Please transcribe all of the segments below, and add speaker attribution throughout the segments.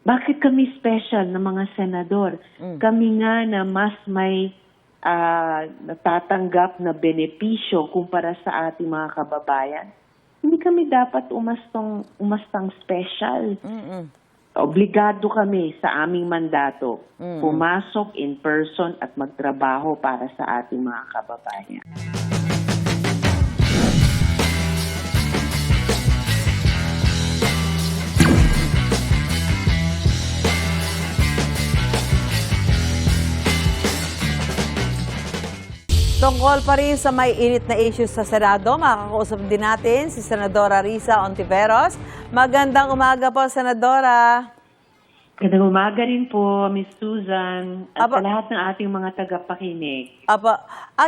Speaker 1: Bakit kami special na mga senador? Kami nga na mas may natatanggap na benepisyo kumpara sa ating mga kababayan. Hindi kami dapat umastang special. Obligado kami sa aming mandato, pumasok in person at magtrabaho para sa ating mga kababayan.
Speaker 2: Tungkol pa rin sa may init na issues sa Senado, makakausap din natin si Senadora Risa Hontiveros. Magandang umaga po, Senadora.
Speaker 1: Magandang umaga rin po, Ms. Susan, at sa lahat ng ating mga tagapakinig.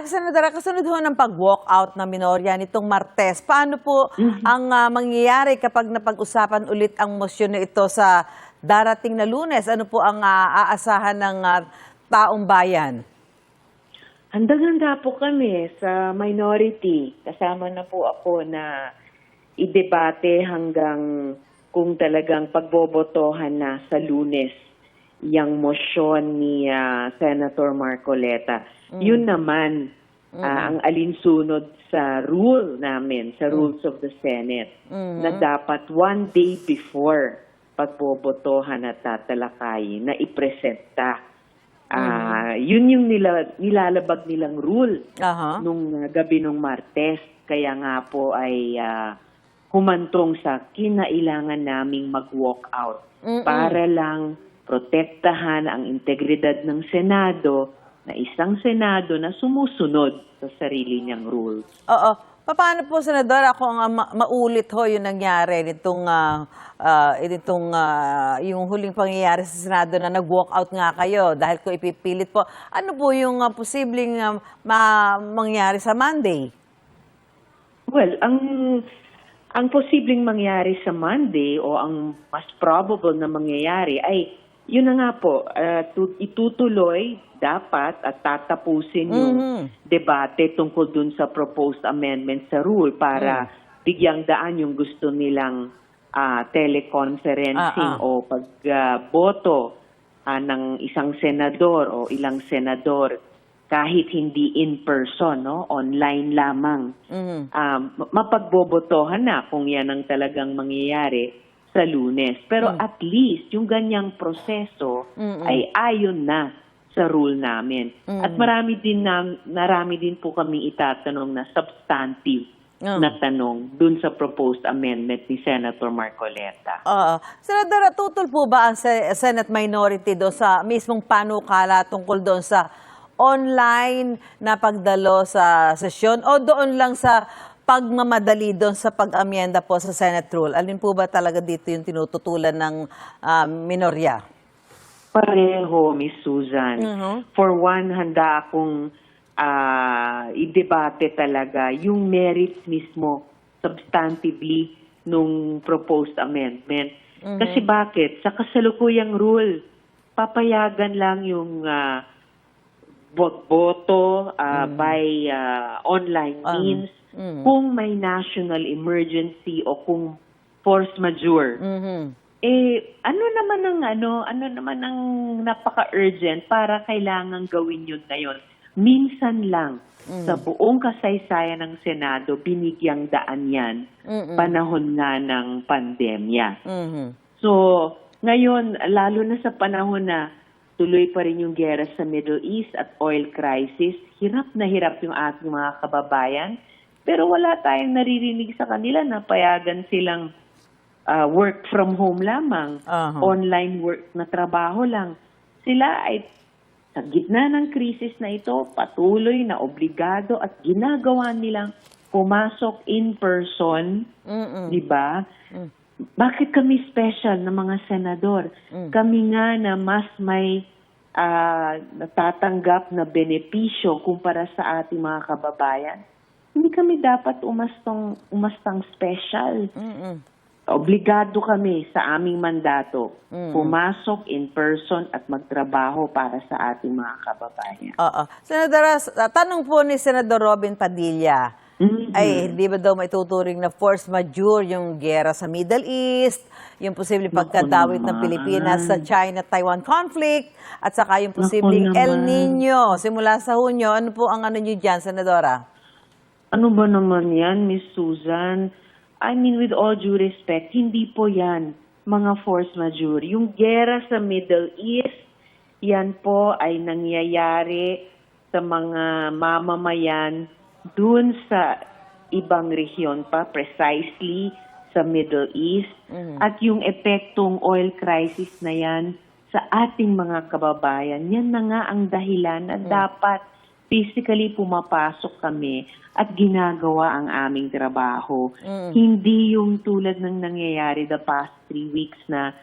Speaker 2: Senadora, kasunod ho ng pag-walkout na minorya nitong Martes, paano po ang mangyayari kapag napag-usapan ulit ang motion na ito sa darating na Lunes? Ano po ang aasahan ng taong bayan?
Speaker 1: Handang-handa po kami sa minority. Kasama na po ako na idebate hanggang kung talagang pagbobotohan na sa Lunes yung motion ni Senator Marcoleta. Yun naman ang alinsunod sa rule namin, sa rules of the Senate, na dapat one day before pagbobotohan at tatalakayin na ipresenta. Yun yung nilalabag nilang rule nung gabi nung Martes. Kaya nga po ay humantong sa kinailangan naming mag-walk out para lang protektahan ang integridad ng Senado, na isang Senado na sumusunod sa sarili niyang rules.
Speaker 2: Oo. Paano po, Senadora, kung maulit ho yung nangyari yung huling pangyayari sa Senado na nag-walk out nga kayo dahil ko ipipilit po, ano po yung posibleng mangyari sa Monday?
Speaker 1: Well, ang posibleng mangyari sa Monday o ang mas probable na mangyayari ay yun na nga po, itutuloy dapat at tatapusin yung debate tungkol dun sa proposed amendment sa rule para bigyang daan yung gusto nilang teleconferencing o pagboto ng isang senador o ilang senador kahit hindi in person, no? Online lamang. Mapagbobotohan na kung yan ang talagang mangyayari sa Lunes. Pero at least yung ganyang proseso ay ayon na sa rule namin. At marami din po kami itatanong na substantive na tanong dun sa proposed amendment ni Senator Marcoleta.
Speaker 2: Senadora, tutol po ba ang Senate minority doon sa mismong panukala tungkol doon sa online na pagdalo sa sesyon o doon lang sa pagmamadali doon sa pag-amyenda po sa Senate rule? Alin po ba talaga dito yung tinututulan ng minorya?
Speaker 1: Pareho, Miss Susan. For one, handa akong i-debate talaga yung merits mismo substantively nung proposed amendment. Kasi bakit? Sa kasalukuyang rule, papayagan lang yung boto by online means kung may national emergency o kung force majeure. Ano naman ang napaka-urgent para kailangan gawin yun ngayon? Minsan lang sa buong kasaysayan ng Senado binigyang daan yan, panahon nga ng pandemya. So, ngayon, lalo na sa panahon na tuloy pa rin yung gera sa Middle East at oil crisis, hirap na hirap yung ating mga kababayan. Pero wala tayong naririnig sa kanila na payagan silang work from home lamang, online work na trabaho lang. Sila ay sa gitna ng krisis na ito, patuloy na obligado at ginagawa nilang pumasok in person, di ba? Bakit kami special na mga senador? Kami nga na mas may natatanggap na benepisyo kumpara sa ating mga kababayan. Hindi kami dapat umastang special. Obligado kami sa aming mandato, pumasok in person at magtrabaho para sa ating mga kababayan.
Speaker 2: Senadora, tanong po ni Senador Robin Padilla, ay hindi ba daw maituturing na force majeure yung giyera sa Middle East, yung posibleng pagkadawit ng Pilipinas sa China-Taiwan conflict, at saka yung posibleng El Nino simula sa Hunyo. Ano po ang ano nyo dyan, Senadora?
Speaker 1: Ano ba naman yan, Miss Susan? I mean, with all due respect, hindi po yan mga force majeure. Yung giyera sa Middle East, yan po ay nangyayari sa mga mamamayan dun sa ibang rehiyon pa, precisely sa Middle East. At yung epektong oil crisis na yan sa ating mga kababayan, yan na nga ang dahilan na dapat physically pumapasok kami at ginagawa ang aming trabaho. Hindi yung tulad ng nangyayari the past 3 weeks na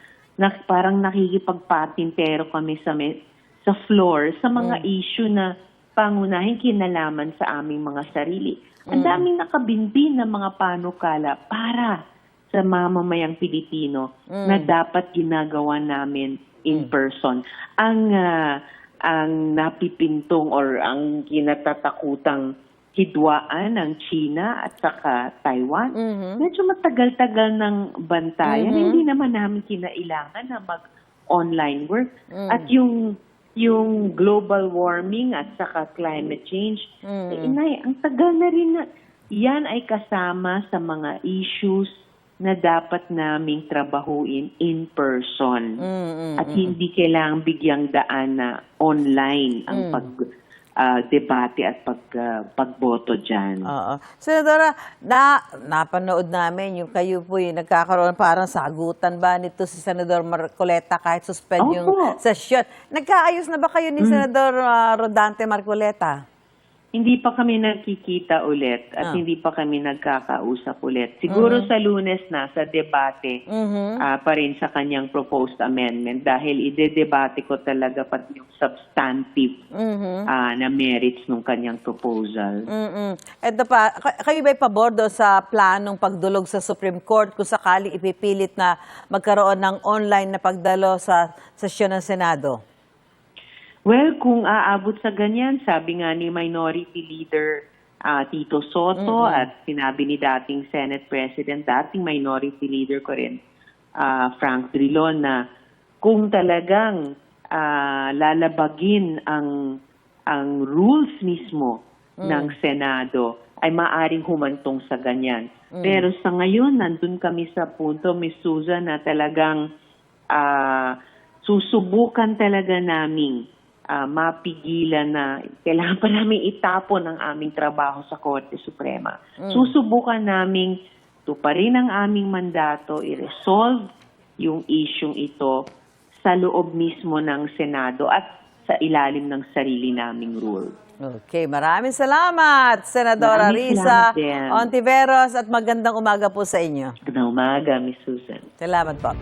Speaker 1: parang nakikipagpatintero kami sa floor sa mga issue na pangunahing kinalaman sa aming mga sarili. Ang daming nakabinbin na mga panukala para sa mamamayang Pilipino na dapat ginagawa namin in person. Ang napipintong or ang kinatatakutang hidwaan ng China at saka Taiwan, medyo matagal-tagal ng bantayan. Hindi naman namin kinailangan na mag-online work. At yung global warming at saka climate change, inay, ang tagal na rin na yan ay kasama sa mga issues na dapat naming trabahuin in person. At hindi kailangang bigyang daan na online ang debate at pagboto dyan.
Speaker 2: Oo. Senadora, napanood namin yung kayo po yung nagkakaroon parang sagutan ba nito si Senador Marcoleta kahit suspend yung session. Nagkaayos na ba kayo ni Senador Rodante Marcoleta?
Speaker 1: Hindi pa kami nagkikita ulit at hindi pa kami nagkakausap ulit. Siguro sa Lunes na, sa debate pa rin sa kanyang proposed amendment dahil ide-debate ko talaga pati yung substantive na merits ng kanyang proposal.
Speaker 2: Ito pa, kayo ba'y pabor do sa planong pagdulog sa Supreme Court kung sakaling ipipilit na magkaroon ng online na pagdalo sa sesyon ng Senado?
Speaker 1: Well, kung aabot sa ganyan, sabi nga ni Minority Leader Tito Soto at sinabi ni dating Senate President, dating Minority Leader ko rin, Frank Drilon, na kung talagang lalabagin ang rules mismo ng Senado, ay maaring humantong sa ganyan. Pero sa ngayon, nandun kami sa punto, Miss Susan, na talagang susubukan talaga namin mapigilan na kailangan pa namin itapon ang aming trabaho sa Korte Suprema. Susubukan namin tuparin ang aming mandato, i-resolve yung isyung ito sa loob mismo ng Senado at sa ilalim ng sarili naming rule.
Speaker 2: Okay, maraming salamat, Senadora Risa Ontiveros, at magandang umaga po sa inyo.
Speaker 1: Magandang umaga, Miss Susan.
Speaker 2: Salamat po.